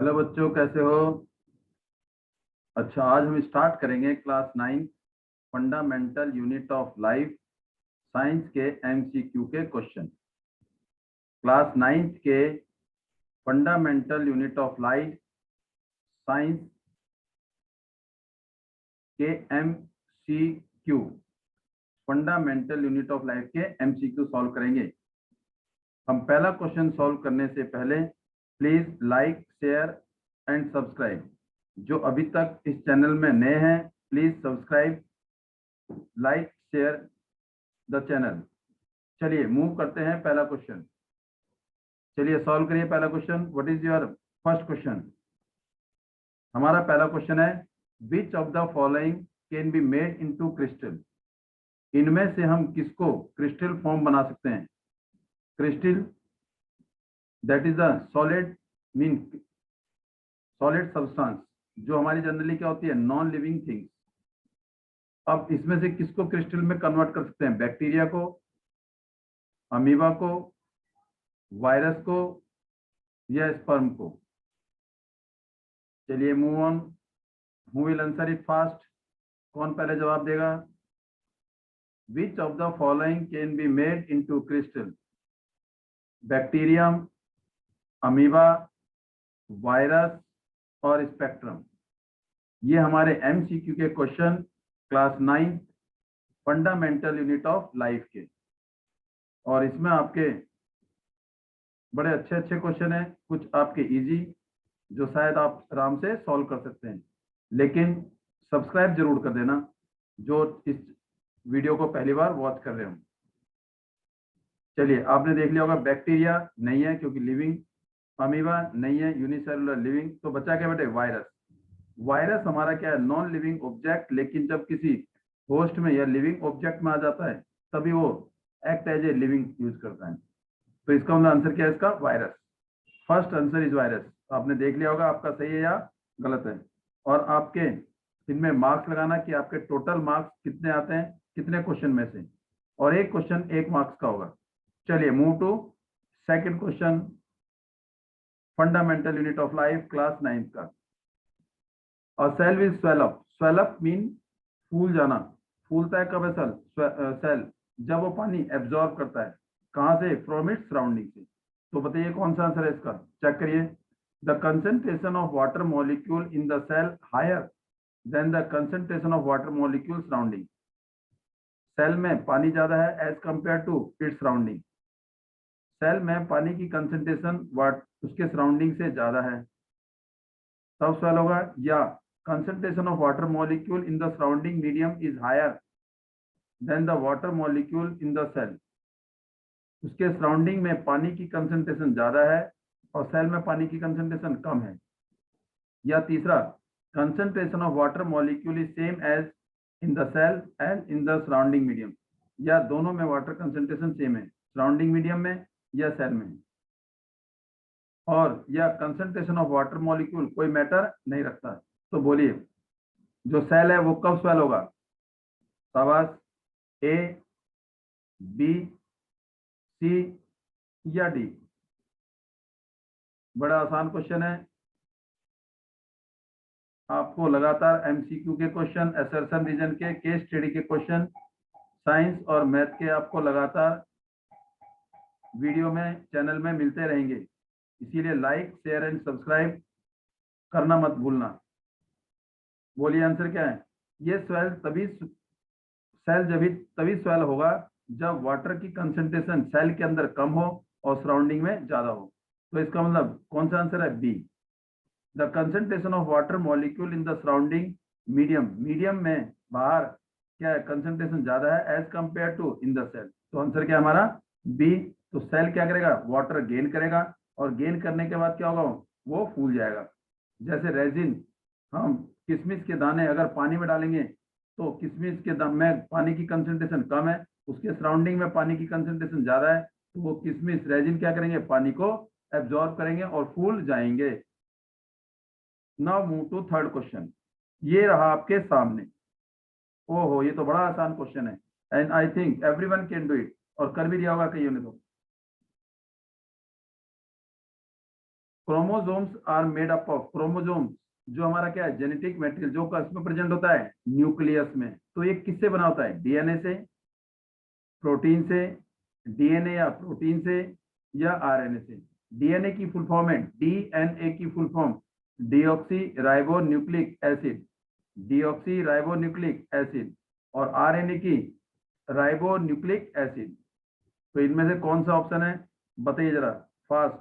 Hello बच्चों, कैसे हो? अच्छा, आज हम स्टार्ट करेंगे class 9 fundamental unit of life science के एमसीक्यू के क्वेश्चन। क्लास 9 के fundamental unit of life science के MCQ, fundamental unit of life के एमसीक्यू सॉल्व करेंगे। हम पहला क्वेश्चन सॉल्व करने से पहले please like, share and subscribe. जो अभी तक इस चैनल में नए हैं, please subscribe, like, share the channel. चलिए मूव करते हैं पहला क्वेश्चन। चलिए सॉल्व करिए पहला question. What is your first question? हमारा पहला क्वेश्चन है, विच of the following can be made into crystal. इनमें से हम किसको क्रिस्टल फॉर्म बना सकते हैं? Crystal that is a solid, mean solid substance, जो हमारी जनरली क्या होती है, नॉन लिविंग थिंग्स। अब इसमें से किसको क्रिस्टल में कन्वर्ट कर सकते हैं? बैक्टीरिया को, अमीबा को, वायरस को, या स्पर्म को? चलिए move on. Who will answer it fast? कौन पहले जवाब देगा? विच of the following can be made into crystal? Bacterium, amoeba, virus और स्पेक्ट्रम। ये हमारे एमसीक्यू के question class 9 fundamental unit of life के। और इसमें आपके बड़े अच्छे अच्छे क्वेश्चन हैं, कुछ आपके इजी जो शायद आप आराम से सॉल्व कर सकते हैं। लेकिन सब्सक्राइब जरूर कर देना जो इस वीडियो को पहली बार वॉच कर रहे हो। चलिए, आपने देख लिया होगा बैक्टीरिया नहीं है क्योंकि लिविंग, अमीबा नहीं है यूनिसेलुलर लिविंग, तो बचा क्या बेटे? वायरस। वायरस हमारा क्या है? नॉन लिविंग ऑब्जेक्ट, लेकिन जब किसी होस्ट में या लिविंग ऑब्जेक्ट में आ जाता है तभी वो act as a living use करता है। तो इसका मतलब आंसर क्या है इसका? Virus. First answer is virus. आपने देख लिया होगा आपका सही है या गलत है। और आपके इनमें मार्क्स लगाना कि आपके टोटल मार्क्स कितने आते हैं कितने क्वेश्चन में से, और एक क्वेश्चन 1 मार्क्स का होगा। चलिए move to second question, fundamental unit of life class 9 का। और cell will swell up. Swell up mean फूल जाना। फूलता है कब है सेल? जब वो पानी एब्जॉर्ब करता है। कहां से? फ्रॉम इट्स सराउंडिंग से। तो बताइए कौन सा आंसर है इसका? चेक करिए। The concentration of water molecule in the cell higher than the concentration of water molecule surrounding. Cell में पानी ज्यादा है as compare to its surrounding. Cell में पानी की कंसेंट्रेशन उसके सराउंडिंग से ज्यादा है, तब स्वेल होगा। या concentration of water molecule in the surrounding medium is higher than the water molecule in the cell. उसके सराउंडिंग में पानी की कंसेंट्रेशन ज्यादा है और सेल में पानी की कंसेंट्रेशन कम है। या तीसरा, concentration of water molecule is same as in the cell and in the surrounding medium. या दोनों में वाटर कंसेंट्रेशन सेम है, सराउंडिंग मीडियम में या सेल में। और या कंसेंट्रेशन ऑफ वाटर मॉलिक्यूल कोई मैटर नहीं रखता। तो बोलिए जो सेल है वो कब स्वेल होगा? शाबाश। ए, बी, सी या डी? बड़ा आसान क्वेश्चन है। आपको लगातार एमसीक्यू के क्वेश्चन, असर्शन रीजन के, केस स्टडी के क्वेश्चन, साइंस और मैथ के आपको लगातार वीडियो में चैनल में मिलते रहेंगे। इसीलिए लाइक, शेयर एंड सब्सक्राइब करना मत भूलना। बोलिए आंसर क्या है? ये स्वेल तभी सेल जब तभी स्वेल होगा जब वाटर की कंसेंट्रेशन सेल के अंदर कम हो और सराउंडिंग में ज्यादा हो। तो इसका मतलब कौन सा आंसर है? B. The concentration of water molecule in the surrounding medium. Medium में बाहर क्या है? कंसेंट्रेशन ज्यादा है as compare to in the cell. तो आंसर क्या हमारा? बी। तो सेल क्या करेगा? वाटर गेन करेगा, और गेन करने के बाद क्या होगा? वो फूल जाएगा। जैसे रेजिन, हम किशमिश के दाने अगर पानी में डालेंगे तो किशमिश के दाने में पानी की कंसेंट्रेशन कम है, उसके सराउंडिंग में पानी की कंसेंट्रेशन ज्यादा है, तो वो किशमिश रेजिन क्या करेंगे? पानी को एब्जॉर्ब करेंगे और फूल जाएंगे। Now move to third question. ये रहा आपके सामने। ओहो, ये तो बड़ा आसान क्वेश्चन है and I think everyone can do it. और कर भी दिया होगा कईयों ने। तो chromosomes are made up of, chromosomes जो हमारा क्या है जेनेटिक मटेरियल जो किसमें प्रेजेंट होता है न्यूक्लियस में, तो ये किससे बना होता है डीएनए से, प्रोटीन से, डीएनए या प्रोटीन से या आरएनए से। डीएनए की फुल फॉर्म है, डीएनए की full form deoxy ribo nucleic acid, deoxy ribo nucleic acid, और आरएनए की राइबो न्यूक्लिक एसिड। तो इनमें से कौन सा ऑप्शन है बताइए जरा फास्ट।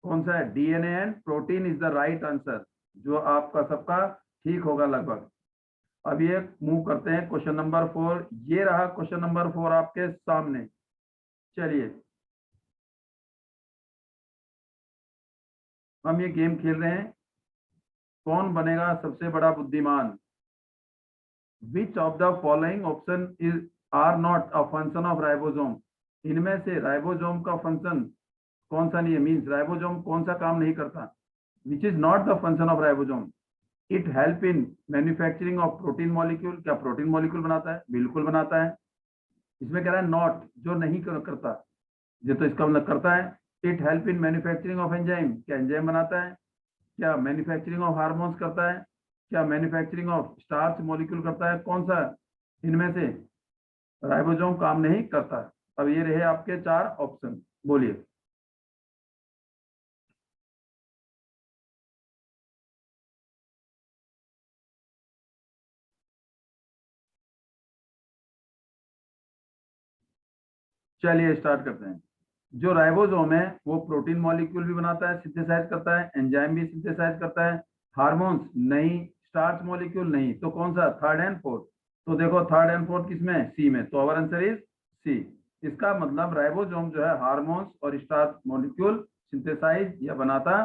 कौन सा है, DNA and protein is the right answer, जो आपका सबका ठीक होगा लगभग। अब ये मूव करते हैं क्वेश्चन नंबर 4। ये रहा क्वेश्चन नंबर 4 आपके सामने। चलिए हम ये गेम खेल रहे हैं, कौन बनेगा सबसे बड़ा बुद्धिमान। Which of the following option is are not a function of ribosome. इनमें से राइबोसोम का फंक्शन कौन सा नहीं है, मीन्स राइबोसोम कौन सा काम नहीं करता। विच is not the function of ribosome. It help in manufacturing of protein molecule. क्या प्रोटीन मॉलिक्यूल बनाता है, बिल्कुल बनाता है। इसमें कह रहा है नॉट, जो नहीं करता, ये तो इसका मतलब करता है। It help in manufacturing of enzyme, क्या एंजाइम बनाता है। क्या मैन्युफैक्चरिंग ऑफ हार्मोन्स करता है। क्या मैन्युफैक्चरिंग ऑफ स्टार्च मॉलिक्यूल करता है। कौन सा इनमें से राइबोसोम काम नहीं करता। अब ये रहे आपके 4 ऑप्शन, बोलिए। चलिए स्टार्ट करते हैं। जो राइबोसोम है वो प्रोटीन मॉलिक्यूल भी बनाता है, सिंथेसाइज करता है, एंजाइम भी सिंथेसाइज करता है, हार्मोन्स नहीं, स्टार्च मॉलिक्यूल नहीं। तो कौन सा थर्ड एंड फोर्थ। तो देखो थर्ड एंड फोर्थ किसमें, सी में। तो आवर आंसर इज सी। इसका मतलब राइबोसोम जो है हार्मोन्स और स्टार्च मॉलिक्यूल सिंथेसाइज या बनाता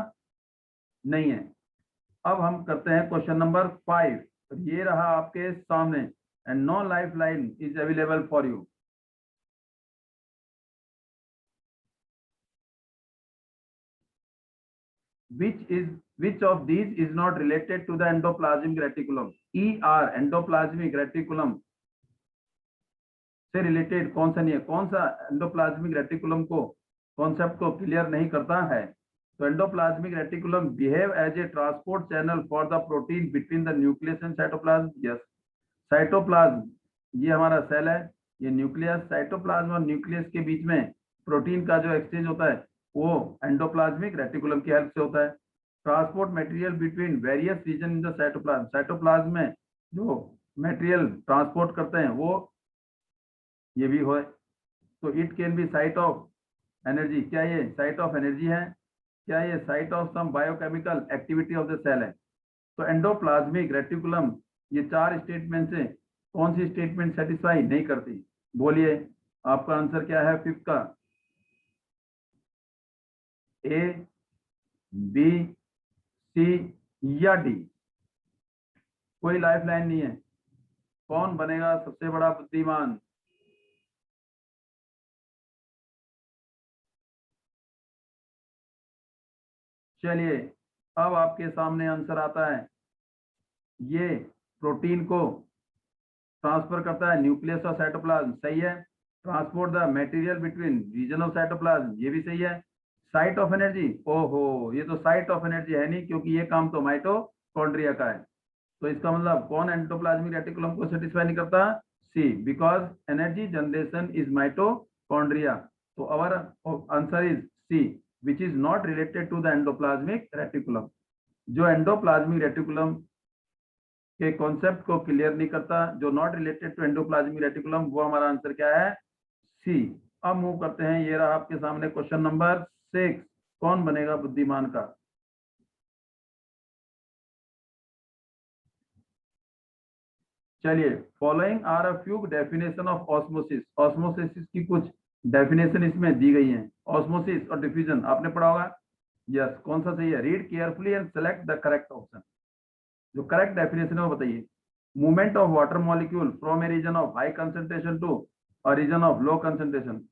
नहीं है। अब हम करते हैं क्वेश्चन नंबर 5। ये रहा आपके सामने। And no lifeline is available for you. which of these is not related to the endoplasmic reticulum। ER endoplasmic reticulum से रिलेटेड कौन सा नहीं है, कौन सा एंडोप्लाज्मिक रेटिकुलम को कॉन्सेप्ट को क्लियर नहीं करता है। तो endoplasmic reticulum behave as a transport channel for the protein between the nucleus and cytoplasm. Yes, cytoplasm ये हमारा सेल है, ये न्यूक्लियस, साइटोप्लाज्म और न्यूक्लियस के बीच में प्रोटीन का जो एक्सचेंज होता है वो एंडोप्लाज्मिक रेटिकुलम की हेल्प से होता है। Transport material between various region in the cytoplasm, cytoplasm में जो मटेरियल ट्रांसपोर्ट करते हैं वो ये भी हो। तो it can be site of energy. क्या ये साइट ऑफ एनर्जी है, क्या ये site of some biochemical activity of the cell है। तो एंडोप्लाज्मिक रेटिकुलम ये 4 स्टेटमेंट से कौन सी स्टेटमेंट सेटिस्फाई नहीं करती, बोलिए आपका आंसर क्या है 5th का। ए, बी, सी या डी। कोई लाइफ लाइन नहीं है, कौन बनेगा सबसे बड़ा बुद्धिमान। चलिए अब आपके सामने आंसर आता है। ये प्रोटीन को ट्रांसफर करता है न्यूक्लियस और साइटोप्लाज्म, सही है। Transport the material between region of cytoplasm, ये भी सही है। साइट ऑफ एनर्जी, ओहो ये तो साइट ऑफ एनर्जी है नहीं, क्योंकि ये काम तो माइटोकॉन्ड्रिया का है। तो इसका मतलब कौन एंडोप्लाज्मिक रेटिकुलम को सेटिस्फाई नहीं करता, C, because energy generation is mitochondria. तो our answer is C, which is not related to the endoplasmic reticulum. जो एंडोप्लाज्मिक रेटिकुलम के कॉन्सेप्ट को क्लियर नहीं करता, जो not related to endoplasmic reticulum, वो हमारा आंसर क्या है, सी। अब मूव करते हैं, ये रहा आपके सामने क्वेश्चन नंबर 6। कौन बनेगा बुद्धिमान का। चलिए, following are a few definition of osmosis. Osmosis की कुछ डेफिनेशन इसमें दी गई हैं। ऑस्मोसिस और डिफ्यूजन आपने पढ़ा होगा। यस, कौन सा सही है, read carefully and select the correct option. जो करेक्ट डेफिनेशन है वो बताइए। Movement of water molecule from a region of high concentration to a region of low concentration.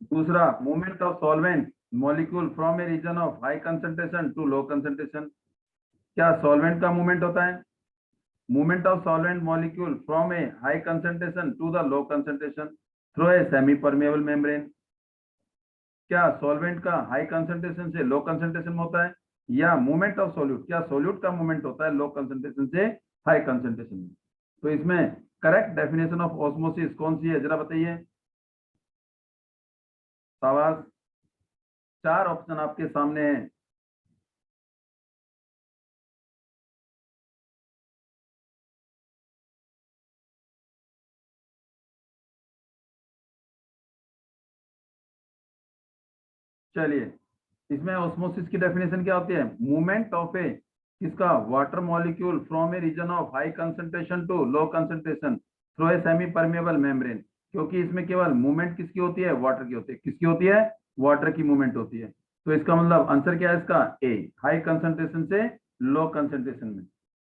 दूसरा, movement of solvent molecule from a region of high concentration to low concentration. क्या solvent का movement होता है, movement of solvent molecule from a high concentration to the low concentration through a semi permeable membrane. क्या solvent का high concentration से low concentration में होता है, या मूवमेंट ऑफ सोल्यूट, क्या सोल्यूट का मूवमेंट होता है लो कंसंट्रेशन से हाई कंसंट्रेशन में। तो इसमें करेक्ट डेफिनेशन ऑफ ऑस्मोसिस कौन सी है, जरा बताइए। शाबाश, 4 ऑप्शन आपके सामने हैं। चलिए, इसमें ऑस्मोसिस की डेफिनेशन क्या होती है, मूवमेंट ऑफ ए किसका, water molecule from a region of high concentration to low concentration through a semi permeable membrane. क्योंकि इसमें केवल मूवमेंट किसकी होती है, वाटर की होती है। किसकी होती है, वाटर की मूवमेंट होती है। तो इसका मतलब आंसर क्या है इसका, ए, हाई कंसंट्रेशन से लो कंसंट्रेशन में।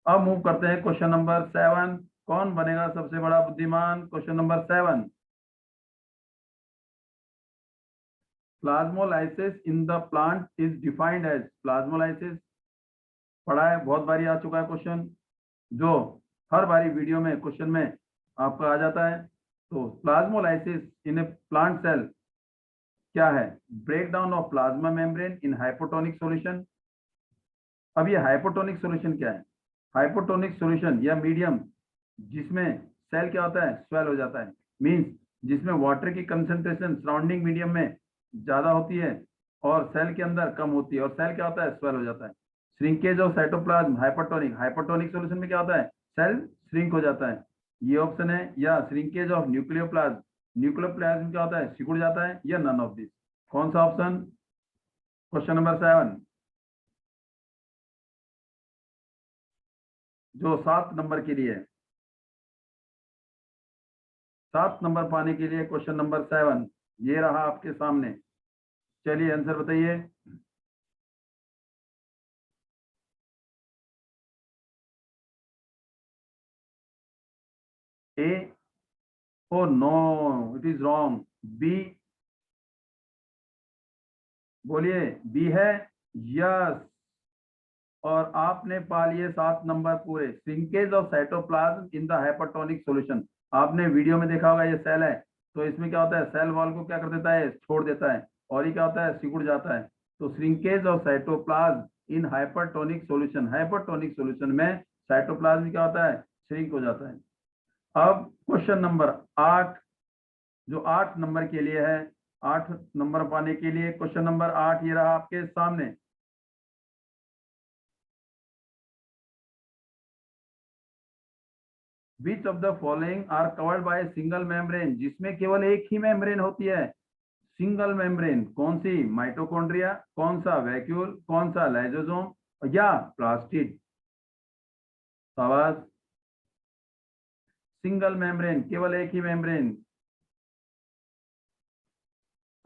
अब मूव करते हैं क्वेश्चन नंबर 7। कौन बनेगा सबसे बड़ा बुद्धिमान, question number 7। Plasmolysis in the plant is defined as, plasmolysis पढ़ा है, बहुत बारी आ चुका है क्वेश्चन, जो हर बारी वीडियो में क्वेश्चन में आपका आ जाता है। तो plasmolysis in a plant cell क्या है, break down of plasma membrane in hypotonic solution. अब ये हाइपोटोनिक सॉल्यूशन क्या है, हाइपोटोनिक सॉल्यूशन या मीडियम जिसमें सेल क्या होता है, स्वेल हो जाता है, मींस जिसमें वाटर की कंसंट्रेशन सराउंडिंग मीडियम में ज्यादा होती है और सेल के अंदर कम होती है, और सेल क्या होता है, स्वेल हो जाता है। Shrinkage of cytoplasm hypotonic, hypotonic solution में क्या होता है, सेल श्रिंक हो जाता है, ये ऑप्शन है। या श्रिंकेज ऑफ न्यूक्लियोप्लाज्म, न्यूक्लियोप्लाज्म क्या होता है, सिकुड़ जाता है, या नन ऑफ दिस। कौन सा ऑप्शन, क्वेश्चन नंबर 7 जो 7 नंबर के लिए है, 7 नंबर पाने के लिए क्वेश्चन नंबर 7 ये रहा आपके सामने। चलिए आंसर बताइए। A, oh no, it is wrong. B, बोलिए, बी है, यस। और आपने पा लिए 7 नंबर पूरे। Shrinkage of cytoplasm in the hypertonic solution, आपने वीडियो में देखा होगा, ये सेल है तो इसमें क्या होता है, सेल वॉल को क्या कर देता है, छोड़ देता है, और ये क्या होता है, सिकुड़ जाता है। तो shrinkage of cytoplasm in hypertonic solution, hypertonic solution में साइटोप्लाज्म क्या होता है, श्रिंक हो जाता है। अब क्वेश्चन नंबर 8 जो 8 नंबर के लिए है, 8 नंबर पाने के लिए क्वेश्चन नंबर 8 ये रहा आपके सामने। Which of the following are covered by single membrane, जिसमें केवल एक ही मेम्ब्रेन होती है, सिंगल मेम्ब्रेन। कौन सी, माइटोकॉन्ड्रिया, कौन सा वैक्यूल, कौन सा लाइसोसोम, या प्लास्टिड। शाबाश, सिंगल मेम्ब्रेन, केवल एक ही मेम्ब्रेन।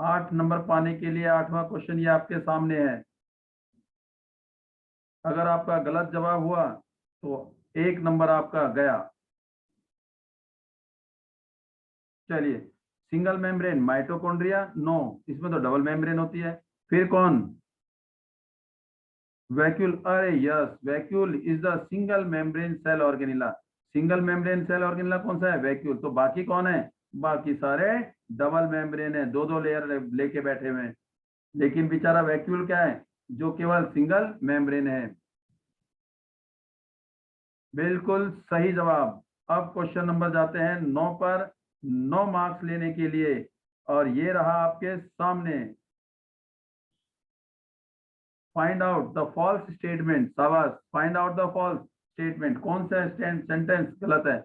8 नंबर पाने के लिए 8वां क्वेश्चन ये आपके सामने है। अगर आपका गलत जवाब हुआ तो 1 नंबर आपका गया। चलिए, सिंगल मेम्ब्रेन माइटोकॉन्ड्रिया, नो, इसमें तो डबल मेम्ब्रेन होती है। फिर कौन, वैक्यूल, अरे yes, vacuole is the single membrane cell organelle. Single membrane cell organelle कौन सा है, वैक्यूल। तो बाकी कौन है, बाकी सारे डबल मेम्ब्रेन है, दो दो लेयर लेके बैठे हुए हैं। लेकिन बेचारा वैक्यूल क्या है, जो केवल सिंगल मेम्ब्रेन है। बिल्कुल सही जवाब। अब क्वेश्चन नंबर जाते हैं 9 पर, 9 मार्क्स लेने के लिए, और ये रहा आपके सामने। Find out the false statement, शाबाश, find out the false statement, कौन सा सेंटेंस गलत है।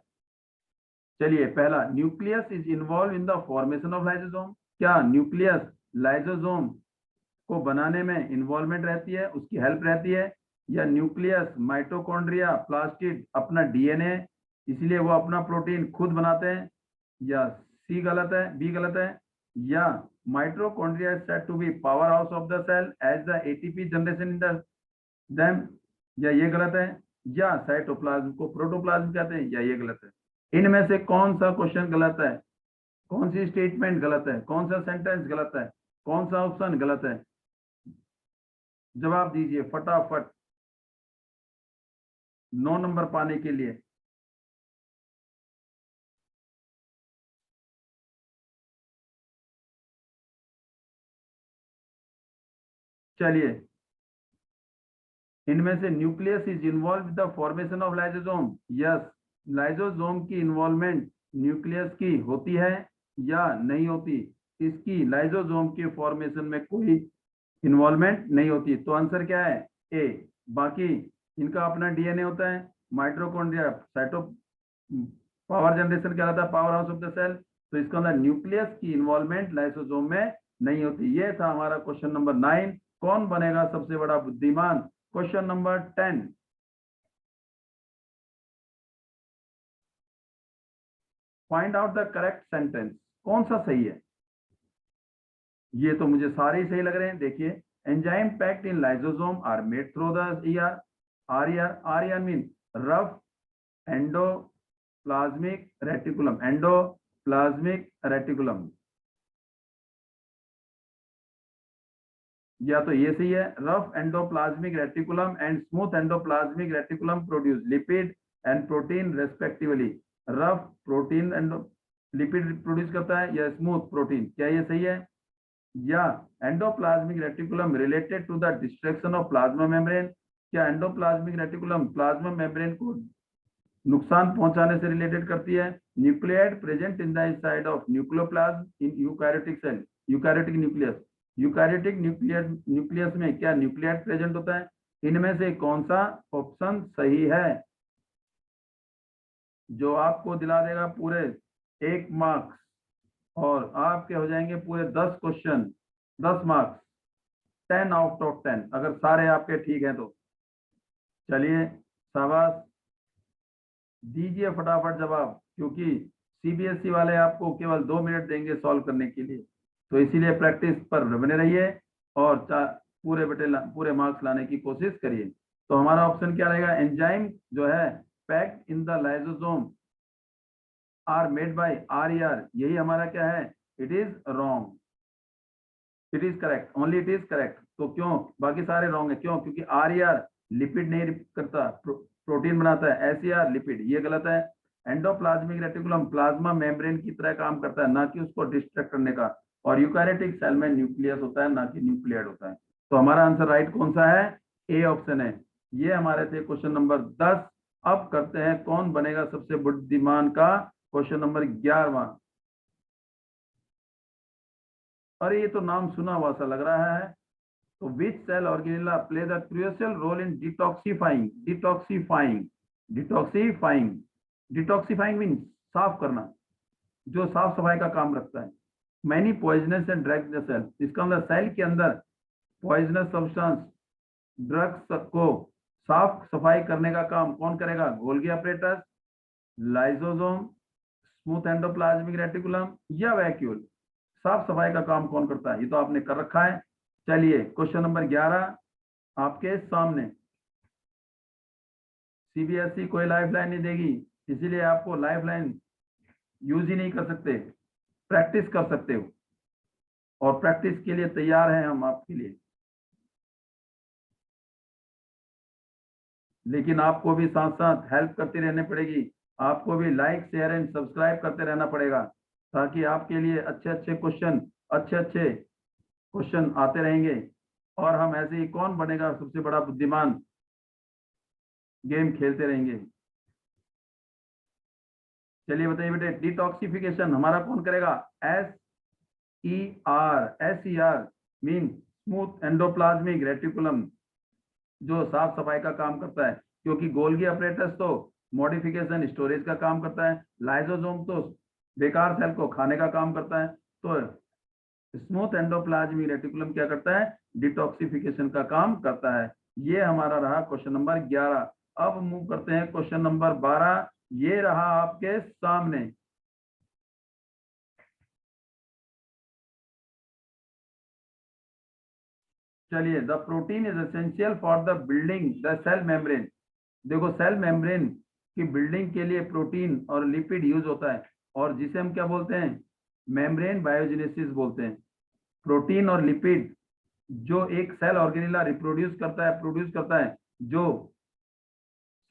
चलिए, पहला, nucleus is involve in the formation of lysosome, क्या न्यूक्लियस लाइसोसोम को बनाने में इन्वॉल्वमेंट रहती है, उसकी हेल्प रहती है। या न्यूक्लियस माइटोकॉन्ड्रिया प्लास्टिड अपना डीएनए, इसलिए वो अपना प्रोटीन खुद बनाते हैं। या सी गलत है, बी गलत है। या mitochondria is said to be power house of the cell as the ATP generation in them, या ये गलत है। या साइटोप्लाज्म को प्रोटोप्लाज्म कहते हैं, या ये गलत है। इनमें से कौन सा क्वेश्चन गलत है, कौन सी स्टेटमेंट गलत है, कौन सा सेंटेंस गलत है, कौन सा ऑप्शन गलत है, जवाब दीजिए फटाफट। 9 नंबर पाने के लिए चलिए, इनमें से nucleus is involve with the formation of lysosome. Yes, lysosome की इन्वॉल्वमेंट न्यूक्लियस की होती है या नहीं होती? इसकी लाइसोसोम के फॉर्मेशन में कोई इन्वॉल्वमेंट नहीं होती, तो आंसर क्या है? ए। बाकी इनका अपना डीएनए होता है, माइटोकॉन्ड्रिया साइटो पावर जनरेशन कहलाता है, power house of the cell. तो इसके अंदर न्यूक्लियस की इन्वॉल्वमेंट लाइसोसोम में नहीं होती। ये था हमारा क्वेश्चन नंबर 9, कौन बनेगा सबसे बड़ा बुद्धिमान। Question number 10, find out the correct sentence. कौन सा सही है? ये तो मुझे सारे ही सही लग रहे हैं। देखिए, enzyme packed in lysosome are made through the ER. R mean rough endoplasmic reticulum, endoplasmic reticulum. या तो ये सही है, rough endoplasmic reticulum and smooth endoplasmic reticulum produce lipid and protein respectively. Rough protein endo lipid produce करता है या smooth protein, क्या ये सही है? या endoplasmic reticulum related to the destruction of plasma membrane. क्या एंडोप्लाज्मिक रेटिकुलम प्लाज्मा मेम्ब्रेन को नुकसान पहुंचाने से रिलेटेड करती है? Nucleoid present in the inside of nucleoplasm in eukaryotic cell, eukaryotic nucleus. Eukaryotic nucleus में क्या न्यूक्लियाइड प्रेजेंट होता है? इनमें से कौन सा ऑप्शन सही है जो आपको दिला देगा पूरे 1 मार्क्स, और आपके हो जाएंगे पूरे 10 क्वेश्चन, 10 मार्क्स, 10 आउट ऑफ 10 अगर सारे आपके ठीक हैं तो। चलिए, शाबाश, दीजिए फटाफट जवाब, क्योंकि सीबीएसई वाले आपको केवल 2 मिनट देंगे सॉल्व करने के लिए, तो इसीलिए प्रैक्टिस पर बने रहिए और पूरे मार्क्स लाने की कोशिश करिए। तो हमारा ऑप्शन क्या रहेगा? एंजाइम जो है packed in the lysosome are made by R, यही हमारा क्या है? It is wrong. It is correct, only it is correct. तो क्यों बाकी सारे रॉन्ग है? क्यों? क्योंकि आर लिपिड नहीं करता, प्रोटीन बनाता है, एस लिपिड, ये गलत है। एंडोप्लाज्मिक रेटिकुलम प्लाज्मा मेम्ब्रेन की तरह काम करता है, ना कि उसको डिस्ट्रैक्ट करने का। और यूकैरियोटिक सेल में न्यूक्लियस होता है, ना कि न्यूक्लियड होता है। तो हमारा आंसर राइट कौन सा है? ए ऑप्शन है। ये हमारे थे क्वेश्चन नंबर 10। अब करते हैं कौन बनेगा सबसे बुद्धिमान का क्वेश्चन नंबर 11वां। अरे ये तो नाम सुना हुआ सा लग रहा है। तो which cell organelle play the crucial role in detoxifying detoxifying mean साफ करना, जो साफ सफाई का काम रखता है। Many poisonous and drugs the cell, इसका मतलब सेल के अंदर पॉइजनस सब्सटेंस, ड्रग्स को साफ सफाई करने का काम कौन करेगा? Golgi apparatus, lysosome, smooth endoplasmic reticulum या वैक्यूल। साफ सफाई का काम कौन करता है? ये तो आपने कर रखा है। चलिए, क्वेश्चन नंबर 11 आपके सामने। सीबीएसई कोई लाइफलाइन नहीं देगी, इसीलिए आपको लाइफलाइन यूज ही नहीं कर सकते, प्रैक्टिस कर सकते हो, और प्रैक्टिस के लिए तैयार हैं हम आपके लिए। लेकिन आपको भी साथ साथ हेल्प करती रहनी पड़ेगी, आपको भी लाइक शेयर एंड सब्सक्राइब करते रहना पड़ेगा, ताकि आपके लिए अच्छे अच्छे क्वेश्चन आते रहेंगे। और हम ऐसे ही कौन बनेगा सबसे बड़ा बुद्धिमान गेम खेलते रहेंगे। चलिए बताइए बेटे, डिटॉक्सिफिकेशन हमारा कौन करेगा? S E R mean smooth endoplasmic reticulum, जो साफ सफाई का काम करता है, क्योंकि गोल्गी अपरेटस तो मॉडिफिकेशन स्टोरेज का काम करता है, लाइसोसोम तो बेकार सेल को खाने का काम करता है। तो स्मूथ एंडोप्लाज्मिक रेटिकुलम क्या करता है? डिटॉक्सिफिकेशन का काम करता है। ये हमारा रहा क्वेश्चन नंबर 11। अब मूव करते हैं क्वेश्चन नंबर 12। ये रहा आपके सामने। चलिए, the protein is essential for the building the cell membrane. देखो, सेल मेम्ब्रेन की बिल्डिंग के लिए प्रोटीन और लिपिड यूज होता है, और जिसे हम क्या बोलते हैं? मेम्ब्रेन बायोजेनेसिस बोलते हैं। प्रोटीन और लिपिड जो एक सेल ऑर्गेनेला प्रोड्यूस करता है, जो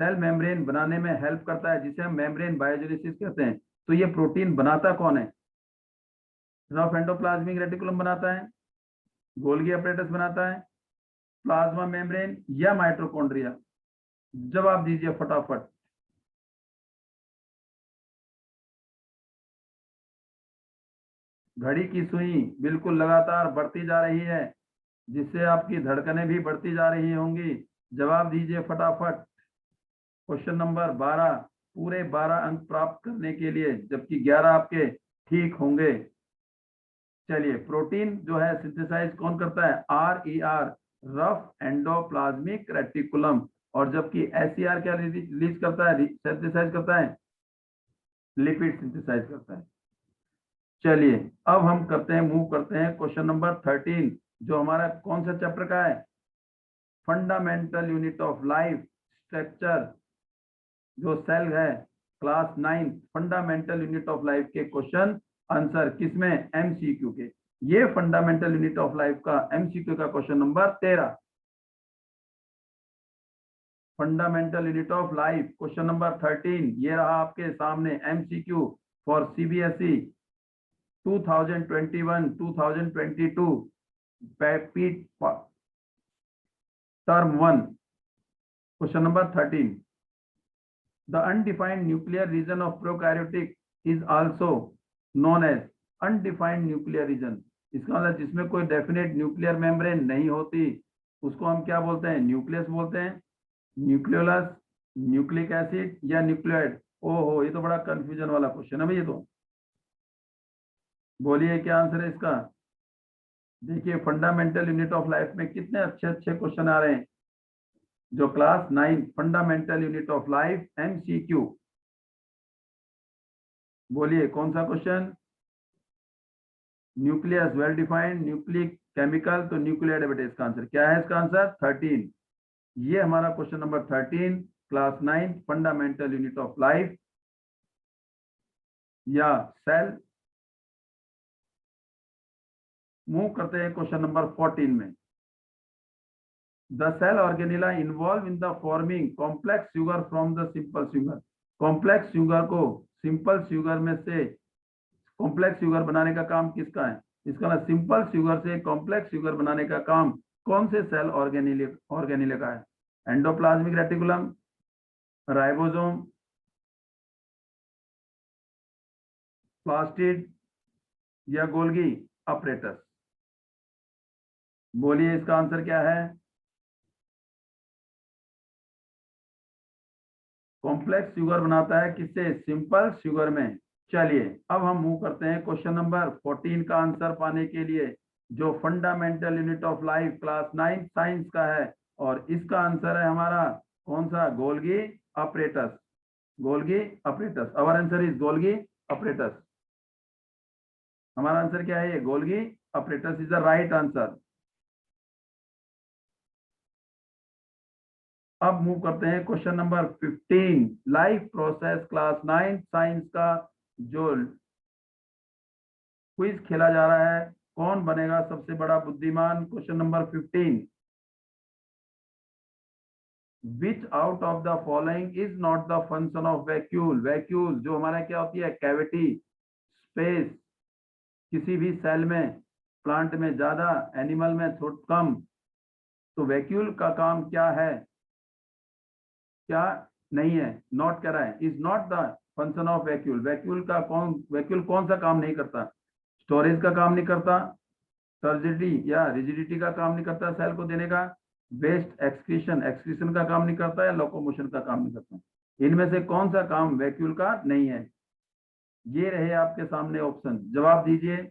सेल मेम्ब्रेन बनाने में हेल्प करता है, जिसे हम मेम्ब्रेन बायोजेनेसिस कहते हैं। तो ये प्रोटीन बनाता कौन है? रफ एंडोप्लाज्मिक रेटिकुलम बनाता है, गोल्गी अपरेटस बनाता है, प्लाज्मा मेम्ब्रेन या माइटोकॉन्ड्रिया? जवाब दीजिए फटाफट। घड़ी की सुई बिल्कुल लगातार बढ़ती जा रही है, जिससे आपकी धड़कनें भी बढ़ती जा रही होंगी। जवाब दीजिए फटाफट। क्वेश्चन नंबर 12, पूरे 12 अंक प्राप्त करने के लिए, जबकि 11 आपके ठीक होंगे। चलिए, प्रोटीन जो है सिंथेसाइज कौन करता है? RER, rough endoplasmic reticulum. और जबकि SER क्या रिलीज करता है, सिंथेसाइज करता है? लिपिड सिंथेसाइज करता है। चलिए, अब हम मूव करते हैं क्वेश्चन नंबर 13, जो हमारा कौन सा चैप्टर का है? Fundamental unit of life structure, जो सेल है, class 9 fundamental unit of life के क्वेश्चन आंसर किसमें? MCQ के। ये फंडामेंटल यूनिट ऑफ लाइफ का MCQ का question number 13, fundamental unit of life question number 13, ये रहा आपके सामने MCQ फॉर CBSE 2021-2022 पैपीट term 1। Question number 13, the undefined nuclear region of prokaryotic is also known as undefined nuclear region। इसका मतलब जिसमें कोई डेफिनेट न्यूक्लियर मेम्ब्रेन नहीं होती, उसको हम क्या बोलते हैं? न्यूक्लियस बोलते हैं, न्यूक्लियोलस, न्यूक्लिक एसिड या न्यूक्लियोइड। ओहो, ये तो बड़ा कंफ्यूजन वाला क्वेश्चन है भाई। ये तो बोलिए क्या आंसर है इसका? देखिए, फंडामेंटल यूनिट ऑफ लाइफ में कितने अच्छे अच्छे क्वेश्चन आ रहे हैं। जो class 9 fundamental unit of life MCQ, बोलिए कौन सा question? Nucleus well defined, nucleic chemical, तो न्यूक्लियर बेटे इसका आंसर क्या है? इसका आंसर 13। ये हमारा question number 13, class 9 fundamental unit of life या सेल। मूव करते हैं क्वेश्चन नंबर 14 में। The cell organelle involve in the forming complex sugar from the simple sugar. Complex sugar को सिंपल शुगर में से कॉम्प्लेक्स शुगर बनाने का काम किसका है? इसका मतलब सिंपल शुगर से कॉम्प्लेक्स शुगर बनाने का काम कौन से सेल ऑर्गेनिले का है? एंडोप्लाज्मिक रेटिकुलम, राइबोसोम, प्लास्टिड या गोल्गी अपरेटस? बोलिए इसका आंसर क्या है? कॉम्प्लेक्स शुगर बनाता है किससे? सिंपल शुगर में। चलिए, अब हम मूव करते हैं क्वेश्चन नंबर 14 का आंसर पाने के लिए, जो fundamental unit of life class 9 science का है। और इसका आंसर है हमारा कौन सा? Golgi apparatus. Golgi apparatus, our answer is Golgi apparatus. हमारा आंसर क्या है? ये Golgi apparatus is the right answer. अब मूव करते हैं question number 15, life process class 9 science का जो क्विज खेला जा रहा है, कौन बनेगा सबसे बड़ा बुद्धिमान? Question number 15, which out of the following is not the function of vacuole? Vacuole जो हमारा क्या होती है? कैविटी स्पेस, किसी भी सेल में, प्लांट में ज्यादा, एनिमल में थोड़ा कम। तो वैक्यूल का काम क्या है? क्या नहीं है? नॉट कह रहा है, is not the function of vacuole. Vacuole कौन सा काम नहीं करता? स्टोरेज का काम नहीं करता, टर्जिडिटी या रिजिडिटी का काम नहीं करता सेल को देने का, वेस्ट एक्सक्रीशन का काम नहीं करता, या लोकोमोशन का काम नहीं करता। इनमें से कौन सा काम वैक्यूल का नहीं है? ये रहे आपके सामने ऑप्शन, जवाब दीजिए।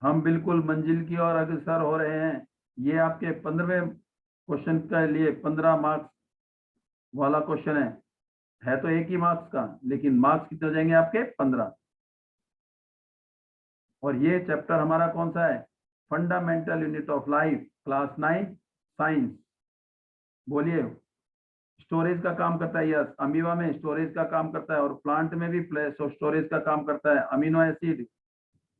हम बिल्कुल मंजिल की ओर अग्रसर हो रहे हैं। ये आपके 15वें क्वेश्चन के लिए 15 मार्क्स वाला क्वेश्चन है तो एक ही मार्क्स का, लेकिन मार्क्स कितने हो जाएंगे आपके? 15। और ये चैप्टर हमारा कौन सा है? Fundamental unit of life class 9 science. बोलिए, स्टोरेज का काम करता है। यस, अमीबा में स्टोरेज का काम करता है, और प्लांट में भी स्टोरेज का काम करता है। अमीनो एसिड,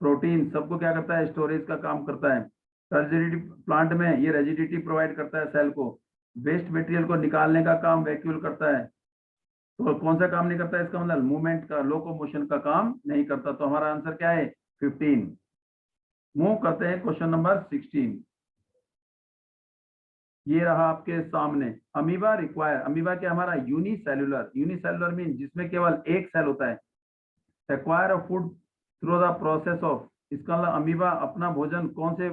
प्रोटीन, सबको क्या करता है? स्टोरेज का काम करता है। टर्जिडिटी प्लांट में ये रिजिडिटी प्रोवाइड करता है सेल को। वेस्ट मटेरियल को निकालने का काम वैक्यूल करता है। तो कौन सा काम नहीं करता है? इसका मतलब मूवमेंट का, लोकोमोशन का काम नहीं करता। तो हमारा आंसर क्या है? 15। मूव करते हैं क्वेश्चन नंबर 16। ये रहा आपके सामने। अमीबा रिक्वायर, अमीबा क्या हमारा यूनिसेलुलर, यूनिसेलुलर मीन जिसमें केवल एक सेल होता है। Acquire of food through the process of, इसका मतलब अमीबा अपना भोजन कौन से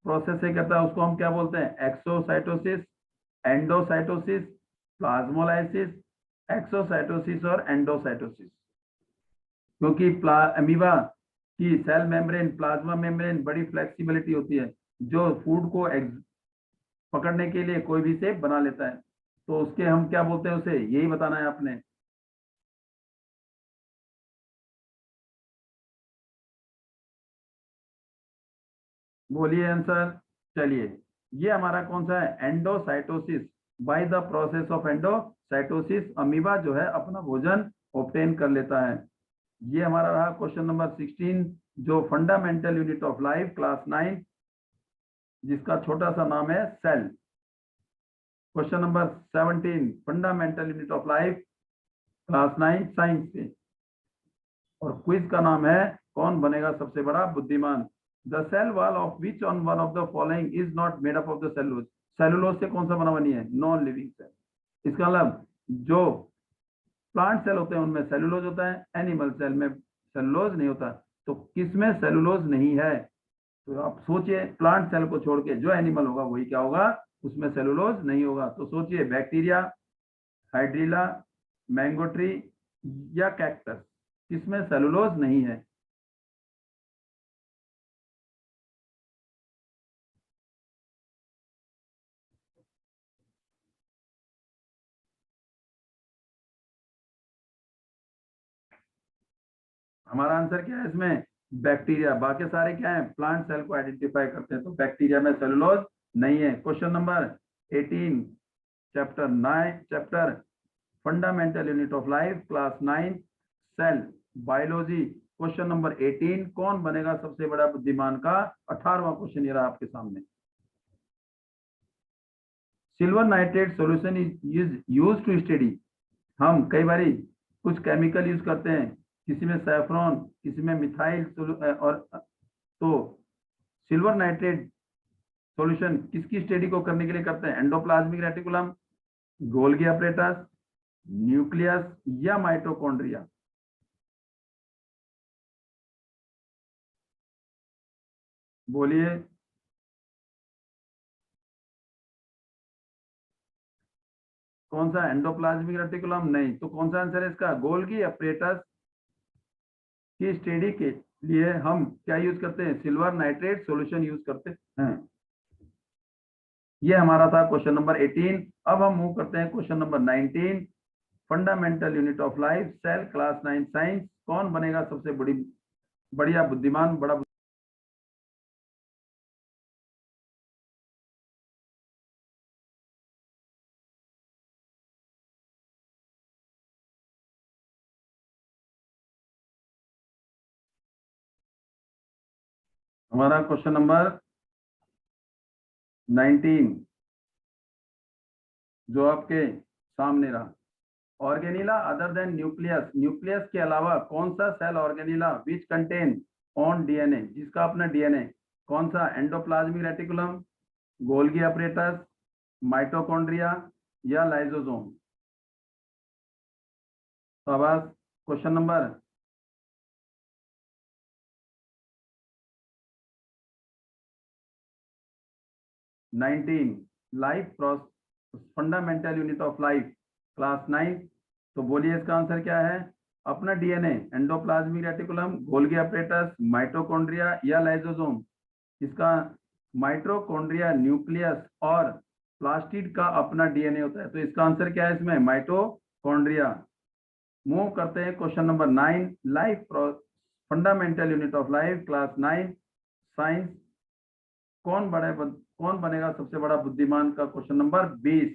प्रोसेस से करता है, उसको हम क्या बोलते हैं, एक्सोसाइटोसिस, एंडोसाइटोसिस, प्लाज्मोलाइसिस, एक्सोसाइटोसिस और एंडोसाइटोसिस। क्योंकि अमीबा की सेल मेम्ब्रेन, प्लाज्मा मेम्ब्रेन बड़ी फ्लेक्सिबिलिटी होती है, जो फूड को पकड़ने के लिए कोई भी शेप बना लेता है। तो उसके हम क्या बोलते हैं, उसे यही बताना है आपने। बोलिए आंसर। चलिए, ये हमारा कौन सा है, endocytosis. By the process of endocytosis amoeba जो है अपना भोजन ऑब्टेन कर लेता है। ये हमारा रहा क्वेश्चन नंबर 16, जो fundamental unit of life class 9, जिसका छोटा सा नाम है cell. Question number 17, fundamental unit of life class 9 science से, और क्विज का नाम है कौन बनेगा सबसे बड़ा बुद्धिमान। The cell wall of which on one of the following is not made up of the cellulose. Cellulose से कौन सा बना हुआ नहीं है, नॉन लिविंग सेल। इसका मतलब जो प्लांट सेल होते हैं उनमें सेलुलोज होता है, एनिमल सेल में सेलुलोज नहीं होता। तो किसमें सेलुलोज नहीं है, तो आप सोचिए, प्लांट सेल को छोड़ के जो एनिमल होगा वही क्या होगा, उसमें सेलुलोज नहीं होगा। तो सोचिए, बैक्टीरिया, हाइड्रीला, मैंगो ट्री या कैक्टस, किसमें सेलुलोज नहीं है। हमारा आंसर क्या है इसमें, बैक्टीरिया। बाकी सारे क्या है, प्लांट सेल को आइडेंटिफाई करते हैं, तो बैक्टीरिया में सेलुलोज नहीं है। Question number 18, chapter fundamental unit of life class 9 cell biology. क्वेश्चन नंबर 18, कौन बनेगा सबसे बड़ा बुद्धिमान का 18वां क्वेश्चन ये रहा आपके सामने। Silver nitrate solution is use to study. हम कई बारी कुछ केमिकल यूज करते हैं, किसी में सैफ्रॉन, किसी में मिथाइल और तो सिल्वर नाइट्रेट सॉल्यूशन किसकी स्टडी को करने के लिए करते हैं, endoplasmic reticulum, Golgi apparatus, nucleus या माइटोकॉन्ड्रिया। बोलिए। कौन सा, एंडोप्लाज्मिक रेटिकुलम नहीं, तो कौन सा आंसर है इसका, गोल्गी अपरेटस की स्टडी के लिए हम क्या यूज करते हैं, सिल्वर नाइट्रेट सॉल्यूशन यूज करते हैं। ये हमारा था क्वेश्चन नंबर 18। अब हम मूव करते हैं question number 19, fundamental unit of life cell class 9 science, कौन बनेगा सबसे बढ़िया बुद्धिमान, बड़ा। हमारा क्वेश्चन नंबर 19 जो आपके सामने रहा, organelle other than nucleus, nucleus के अलावा कौन सा cell organelle which contain own DNA, जिसका अपना डीएनए, कौन सा, endoplasmic reticulum, Golgi apparatus, mitochondria या लाइसोसोम। तो अब question number 19, life fundamental unit of life class 9। तो बोलिए इसका आंसर क्या है, अपना DNA, endoplasmic reticulum, Golgi apparatus, mitochondria या लाइसोसोम। इसका माइटोकॉन्ड्रिया, न्यूक्लियस और प्लास्टिड का अपना डीएनए होता है, तो इसका आंसर क्या है इसमें, माइटोकॉन्ड्रिया। मूव करते हैं question number 9, life fundamental unit of life class 9 science, कौन बनेगा सबसे बड़ा बुद्धिमान का question number 20।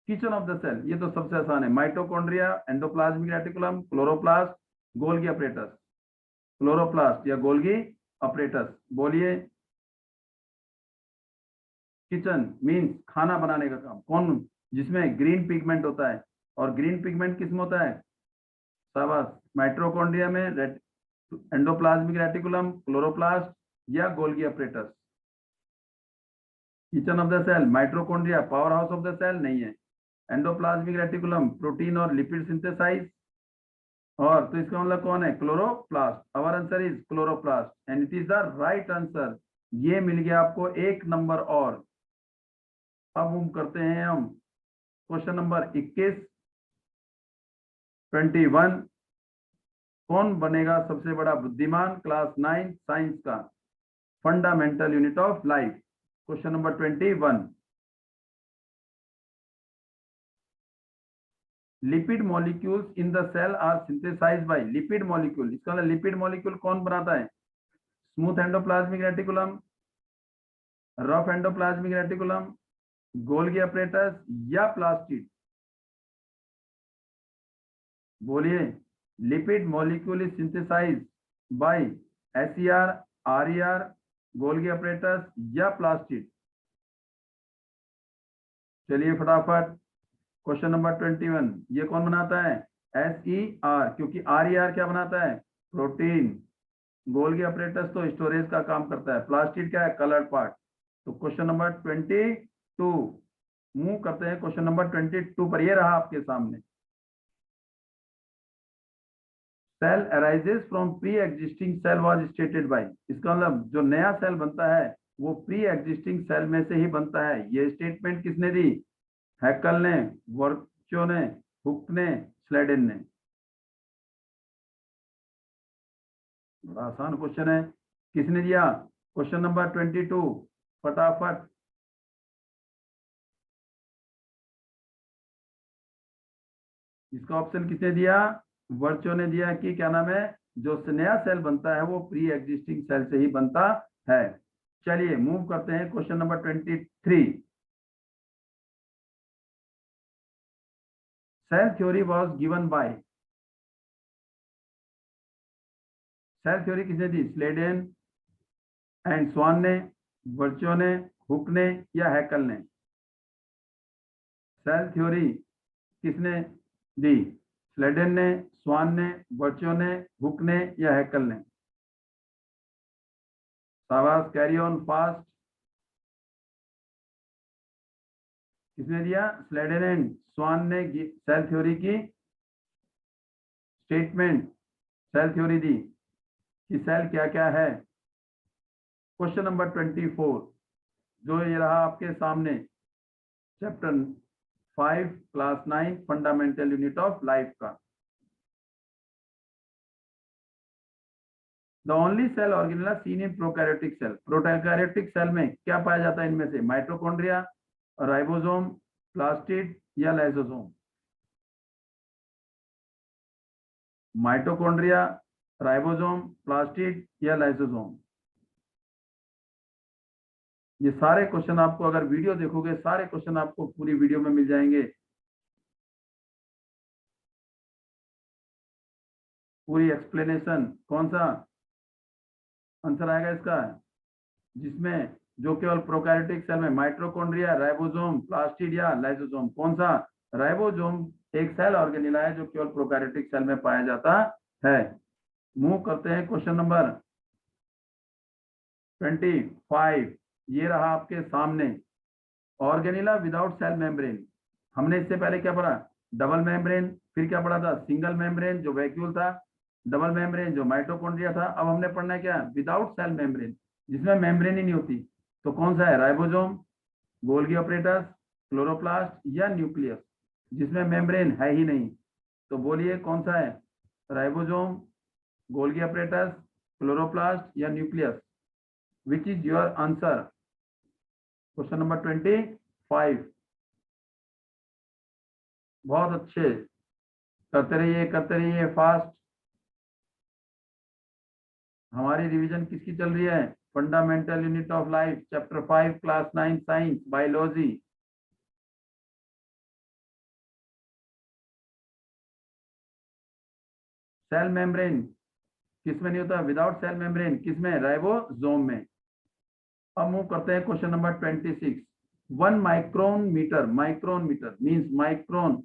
Kitchen of the cell, ये तो सबसे आसान है, mitochondria, endoplasmic reticulum, chloroplast, Golgi apparatus. Chloroplast या गोल्गी अपरेटस, बोलिए। किचन मींस खाना बनाने का काम, कौन, जिसमें ग्रीन पिगमेंट होता है, और ग्रीन पिगमेंट किसमें होता है, शाबाश, माइटोकॉन्ड्रिया में, एंडोप्लाज्मिक रेटिकुलम, क्लोरोप्लास्ट, या Golgi apparatus? Kitchen of the cell, mitochondria power house of the cell नहीं है। एंडोप्लाज्मिक रेटिकुलम प्रोटीन और लिपिड सिंथेसाइज, और तो इसका मतलब कौन है? Chloroplast. Our answer is chloroplast and it is the right answer. ये मिल गया आपको 1 नंबर। और अब हम करते हैं हम क्वेश्चन नंबर 21 21। कौन बनेगा सबसे बड़ा बुद्धिमान? क्लास 9 साइंस का fundamental unit of life. Question number 21। Lipid molecules in the cell are synthesized by. Lipid molecule, इसका मतलब लिपिड मॉलिक्यूल कौन बनाता है? Smooth endoplasmic reticulum, rough endoplasmic reticulum, Golgi apparatus या प्लास्टिड? बोलिए। Lipid molecule is synthesized by SER, RER, Golgi apparatus या plastid? चलिए फटाफट। क्वेश्चन नंबर 21, ये कौन बनाता है? एसईआर, क्योंकि आरईआर क्या बनाता है? प्रोटीन। गोल्गी अपरेटस तो स्टोरेज का काम करता है। प्लास्टिड क्या है? Coloured part. तो क्वेश्चन नंबर 22 मूव करते हैं क्वेश्चन नंबर 22 पर। ये रहा आपके सामने। Cell arises from pre existing cell was stated by. इसका मतलब जो नया सेल बनता है वो प्री एग्जिस्टिंग सेल में से ही बनता है। ये स्टेटमेंट किसने दी? हैकल ने, वर्चो ने, हुक ने, स्लेडेन ने। बड़ा आसान क्वेश्चन है। किसने दिया? क्वेश्चन नंबर 22 फटाफट। इसका ऑप्शन किसने दिया? वर्चो ने दिया कि क्या नाम है, जो नया सेल बनता है वो प्री एग्जिस्टिंग सेल से ही बनता है। चलिए मूव करते हैं question number 23। Cell theory was given by. Cell theory किसने दी? स्लेडेन एंड स्वान ने, वर्चो ने, हुक ने या हैकल ने? सेल थ्योरी किसने दी? स्लेडेन ने, स्वान ने, वर्चो ने, हुक ने या हैकल ने? शाबाश, कैरी ऑन फास्ट। किसने दिया? स्लेडेन एंड स्वान ने सेल थ्योरी की स्टेटमेंट, सेल थ्योरी दी कि सेल क्या क्या है। क्वेश्चन नंबर 24 जो ये रहा आपके सामने, chapter 5 class 9 fundamental unit of life का। The only cell organelle seen in prokaryotic cell. Prokaryotic cell में क्या पाया जाता है इनमें से? माइटोकॉन्ड्रिया, राइबोसोम, प्लास्टिड या लाइसोसोम? माइटोकॉन्ड्रिया, राइबोसोम, प्लास्टिड या लाइसोसोम? ये सारे क्वेश्चन आपको अगर वीडियो देखोगे, सारे क्वेश्चन आपको पूरी वीडियो में मिल जाएंगे। पूरी एक्सप्लेनेशन। कौन सा आंसर आएगा इसका? जिसमें जो केवल प्रोकैरियोटिक सेल में माइटोकॉन्ड्रिया, राइबोसोम, प्लास्टिड या लाइसोसोम? कौन सा? राइबोसोम एक सेल ऑर्गेनेला है जो केवल प्रोकैरियोटिक सेल में पाया जाता है। मूव करते हैं क्वेश्चन नंबर 25। ये रहा आपके सामने, ऑर्गेनेला विदाउट सेल मेम्ब्रेन। हमने इससे पहले क्या पढ़ा? Double membrane. फिर क्या पढ़ा था? सिंगल मेम्ब्रेन जो वैक्यूल था, डबल मेम्ब्रेन जो माइटोकॉन्ड्रिया था। अब हमने पढ़ना है क्या? विदाउट सेल मेम्ब्रेन, जिसमें मेम्ब्रेन ही नहीं होती। तो कौन सा है? राइबोसोम, गोल्गी ऑपरेटस, क्लोरोप्लास्ट या न्यूक्लियस? जिसमें मेम्ब्रेन है ही नहीं। तो बोलिए कौन सा है? राइबोसोम, गोल्गी ऑपरेटस, क्लोरोप्लास्ट या nucleus? Which is your answer? Question number 25। बहुत अच्छे, करते रहिए फास्ट। हमारी रिवीजन किसकी चल रही है? Fundamental unit of life, chapter 5 class 9 science biology. Cell membrane किसमें नहीं होता? विदाउट सेल मेम्ब्रेन किसमें? राइबोसोम में। अब मूव करते हैं question number 26। 1 micron meter, micron meter means micron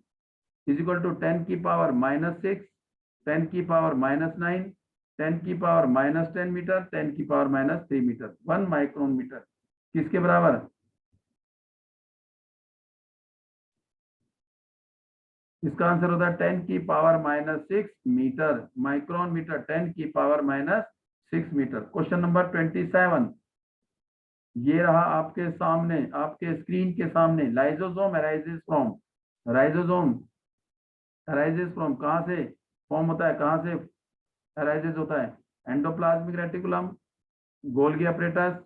is equal to 10 की पावर -6, 10 की पावर -9, 10 की पावर -10 मीटर, 10 की पावर -3 मीटर, 1 माइक्रोन मीटर किसके बराबर? इसका आंसर होता है 10 की पावर -6 मीटर। माइक्रोन मीटर 10 की पावर -6 मीटर। क्वेश्चन नंबर 27 ये रहा आपके सामने, आपके स्क्रीन के सामने। Lysosome arises from, lysosome arises from कहां से फॉर्म होता है, कहां से अराइजेस होता है? Endoplasmic reticulum, Golgi apparatus,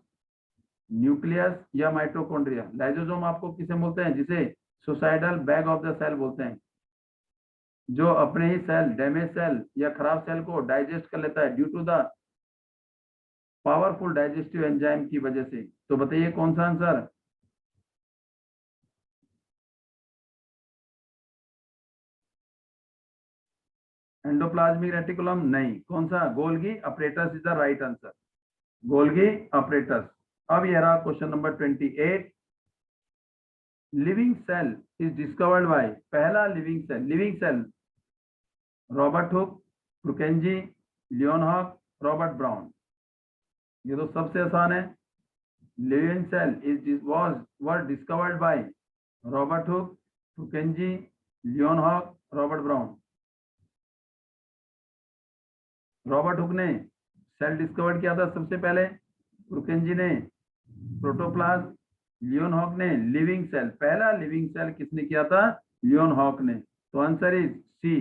nucleus या माइटोकॉन्ड्रिया। लाइसोसोम आपको किसे बोलते हैं? जिसे suicidal bag of the cell बोलते हैं, जो अपने ही सेल, डैमेज सेल या खराब सेल को डाइजेस्ट कर लेता है due to the powerful digestive enzyme की वजह से। तो बताइए कौन सा आंसर? एंडोप्लाज्मिक रेटिकुलम नहीं, कौन सा? Golgi apparatus is the right answer, Golgi apparatus. अब यह रहा question number 28। Living cell is discovered by, पहला living cell Robert Hooke, Purkinje, Leeuwenhoek, Robert Brown. ये तो सबसे आसान है। Living cell is were discovered by Robert Hooke, Purkinje, Leeuwenhoek, Robert Brown. Robert Hooke ने सेल डिस्कवर्ड किया था सबसे पहले, प्रुकेंजी ने प्रोटोप्लाज्म, लियोनहॉक ने लिविंग सेल। पहला लिविंग सेल किसने किया था? लियोनहॉक ने। तो आंसर इज सी।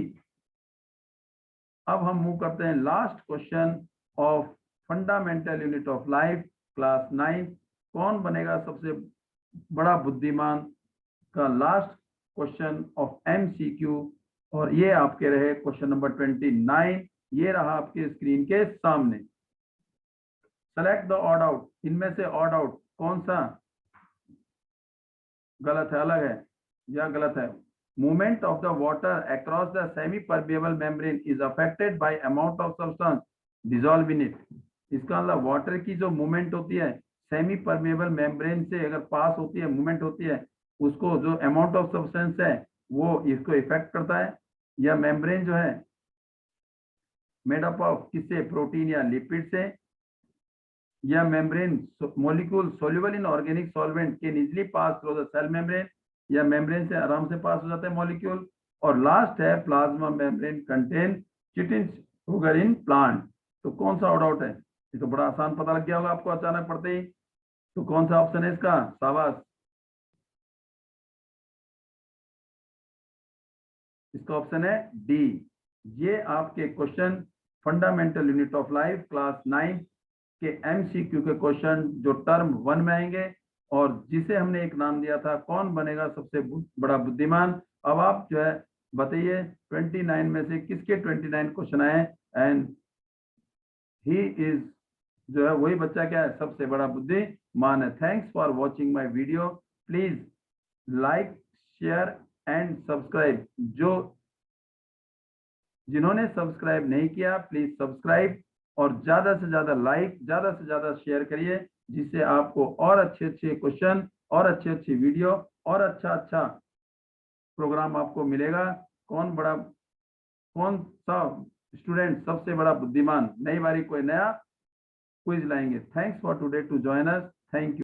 अब हम मूव करते हैं last question of fundamental unit of life class 9। कौन बनेगा सबसे बड़ा बुद्धिमान का लास्ट क्वेश्चन ऑफ एमसीक्यू। और ये आपके रहे क्वेश्चन नंबर 29। ये रहा आपके स्क्रीन के सामने। सेलेक्ट द ऑड आउट, इनमें से ऑड आउट कौन सा गलत है, अलग है या गलत है? Movement of the water across the semi permeable membrane is affected by amount of substance dissolve in it. इसका मतलब वाटर की जो मूवमेंट होती है सेमी परमेबल मेम्ब्रेन से अगर पास होती है, मूवमेंट होती है, उसको जो अमाउंट ऑफ सब्सटेंस है वो इसको इफेक्ट करता है। या मेम्ब्रेन जो है मेड अप ऑफ किससे? प्रोटीन या लिपिड से। या membrane molecule soluble in organic solvent can easily pass through the cell membrane, या मेम्ब्रेन से आराम से पास हो जाते हैं मॉलिक्यूल। और लास्ट है plasma membrane contain chitin sugar in plant. तो कौन सा ऑड आउट है? ये तो बड़ा आसान पता लग गया होगा आपको अचानक पढ़ते ही। तो कौन सा ऑप्शन है इसका? शाबाश, इसका ऑप्शन है डी। ये आपके question fundamental unit of life class 9 के एमसीक्यू के क्वेश्चन जो टर्म 1 में आएंगे, और जिसे हमने एक नाम दिया था कौन बनेगा सबसे बड़ा बुद्धिमान। अब आप जो है बताइए 29 में से किसके 29 क्वेश्चन आए? एंड ही इज जो है वही बच्चा क्या है? सबसे बड़ा बुद्धिमान है। Thanks for watching my video. Please like, share and subscribe. जो जिन्होंने सब्सक्राइब नहीं किया प्लीज सब्सक्राइब, और ज्यादा से ज्यादा लाइक, ज्यादा से ज्यादा शेयर करिए, जिससे आपको और अच्छे अच्छे क्वेश्चन और अच्छी अच्छी वीडियो और अच्छा अच्छा प्रोग्राम आपको मिलेगा। कौन सा स्टूडेंट सबसे बड़ा बुद्धिमान, नई बारी कोई नया क्विज लाएंगे। Thanks for today to join us. Thank you.